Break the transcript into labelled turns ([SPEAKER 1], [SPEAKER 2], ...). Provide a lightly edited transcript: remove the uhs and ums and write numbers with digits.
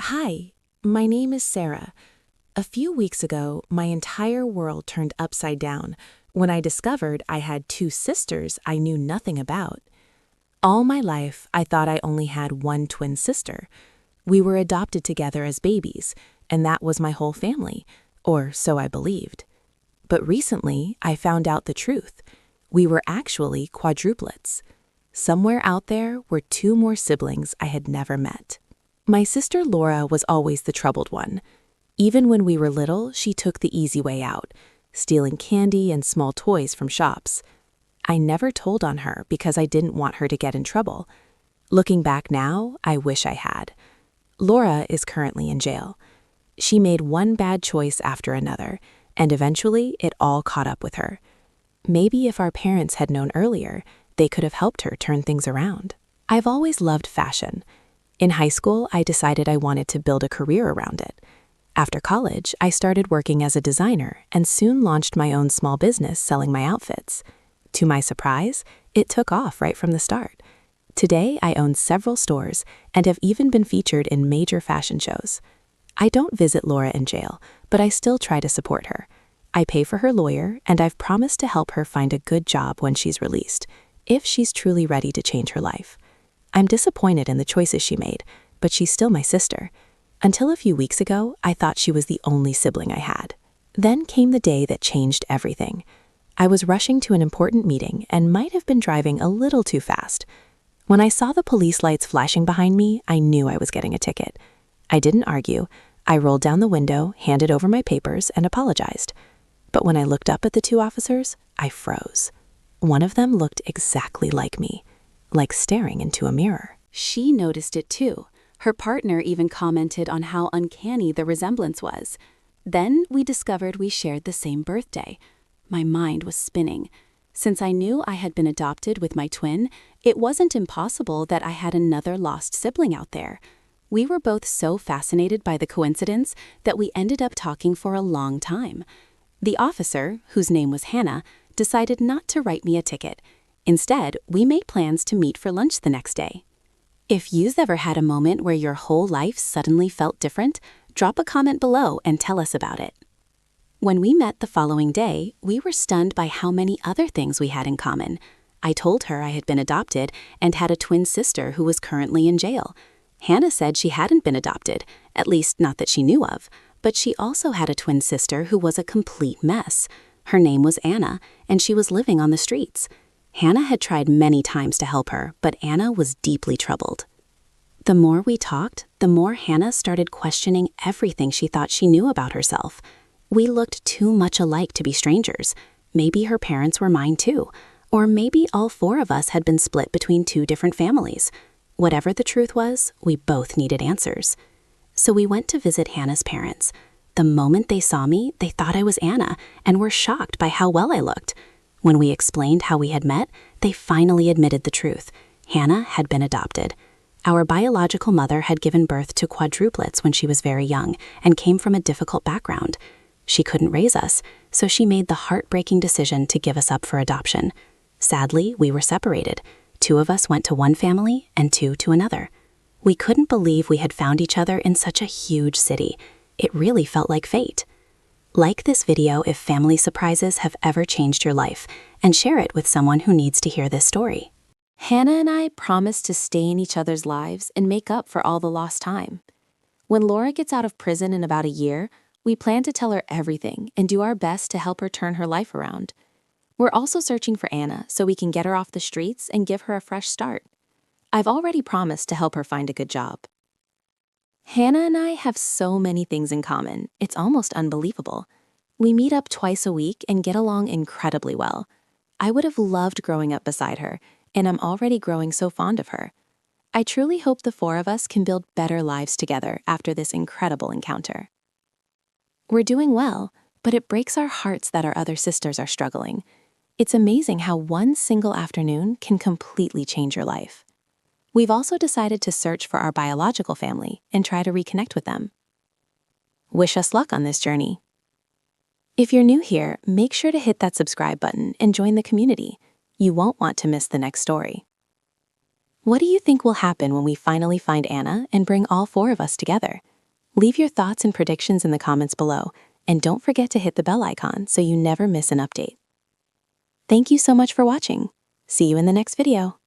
[SPEAKER 1] Hi, my name is Sarah. A few weeks ago, my entire world turned upside down when I discovered I had two sisters I knew nothing about. All my life, I thought I only had one twin sister. We were adopted together as babies, and that was my whole family, or so I believed. But recently, I found out the truth. We were actually quadruplets. Somewhere out there were two more siblings I had never met. My sister Laura was always the troubled one. Even when we were little, she took the easy way out, stealing candy and small toys from shops. I never told on her because I didn't want her to get in trouble. Looking back now, I wish I had. Laura is currently in jail. She made one bad choice after another, and eventually it all caught up with her. Maybe if our parents had known earlier, they could have helped her turn things around. I've always loved fashion. In high school, I decided I wanted to build a career around it. After college, I started working as a designer and soon launched my own small business selling my outfits. To my surprise, it took off right from the start. Today, I own several stores and have even been featured in major fashion shows. I don't visit Laura in jail, but I still try to support her. I pay for her lawyer, and I've promised to help her find a good job when she's released, if she's truly ready to change her life. I'm disappointed in the choices she made, but she's still my sister. Until a few weeks ago, I thought she was the only sibling I had. Then came the day that changed everything. I was rushing to an important meeting and might have been driving a little too fast. When I saw the police lights flashing behind me, I knew I was getting a ticket. I didn't argue. I rolled down the window, handed over my papers, and apologized. But when I looked up at the two officers, I froze. One of them looked exactly like me, like staring into a mirror.
[SPEAKER 2] She noticed it too. Her partner even commented on how uncanny the resemblance was. Then we discovered we shared the same birthday. My mind was spinning. Since I knew I had been adopted with my twin, it wasn't impossible that I had another lost sibling out there. We were both so fascinated by the coincidence that we ended up talking for a long time. The officer, whose name was Hannah, decided not to write me a ticket. Instead, we made plans to meet for lunch the next day. If you've ever had a moment where your whole life suddenly felt different, drop a comment below and tell us about it. When we met the following day, we were stunned by how many other things we had in common. I told her I had been adopted and had a twin sister who was currently in jail. Hannah said she hadn't been adopted, at least not that she knew of, but she also had a twin sister who was a complete mess. Her name was Anna, and she was living on the streets. Hannah had tried many times to help her, but Anna was deeply troubled. The more we talked, the more Hannah started questioning everything she thought she knew about herself. We looked too much alike to be strangers. Maybe her parents were mine too, or maybe all four of us had been split between two different families. Whatever the truth was, we both needed answers. So we went to visit Hannah's parents. The moment they saw me, they thought I was Anna and were shocked by how well I looked. When we explained how we had met, they finally admitted the truth. Hannah had been adopted. Our biological mother had given birth to quadruplets when she was very young and came from a difficult background. She couldn't raise us, so she made the heartbreaking decision to give us up for adoption. Sadly, we were separated. Two of us went to one family and two to another. We couldn't believe we had found each other in such a huge city. It really felt like fate. Like this video if family surprises have ever changed your life, and share it with someone who needs to hear this story.
[SPEAKER 1] Hannah and I promised to stay in each other's lives and make up for all the lost time. When Laura gets out of prison in about a year, we plan to tell her everything and do our best to help her turn her life around. We're also searching for Anna so we can get her off the streets and give her a fresh start. I've already promised to help her find a good job. Hannah and I have so many things in common, it's almost unbelievable. We meet up twice a week and get along incredibly well. I would have loved growing up beside her, and I'm already growing so fond of her. I truly hope the four of us can build better lives together after this incredible encounter. We're doing well, but it breaks our hearts that our other sisters are struggling. It's amazing how one single afternoon can completely change your life. We've also decided to search for our biological family and try to reconnect with them. Wish us luck on this journey. If you're new here, make sure to hit that subscribe button and join the community. You won't want to miss the next story. What do you think will happen when we finally find Anna and bring all four of us together? Leave your thoughts and predictions in the comments below, and don't forget to hit the bell icon so you never miss an update. Thank you so much for watching. See you in the next video.